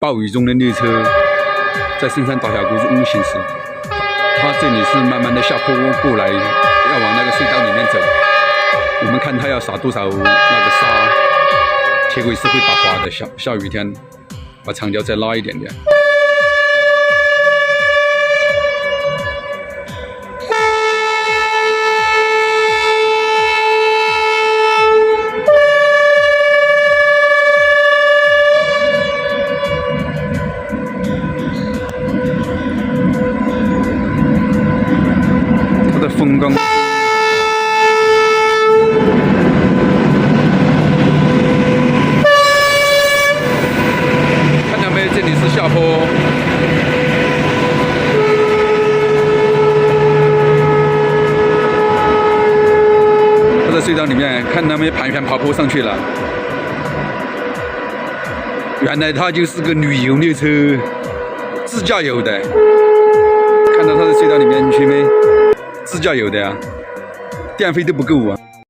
暴雨中的列车在深山倒峡谷中行驶，它这里是慢慢的下坡过来，要往那个隧道里面走。我们看它要撒多少那个沙，铁轨是会打滑的。下雨天，把长条再拉一点点。 它的风光，看到没？这里是下坡。它在隧道里面，看到没？盘旋爬坡上去了。原来它就是个旅游列车，自驾游的。 看到它的隧道里面去没？自驾游的呀，电费都不够啊。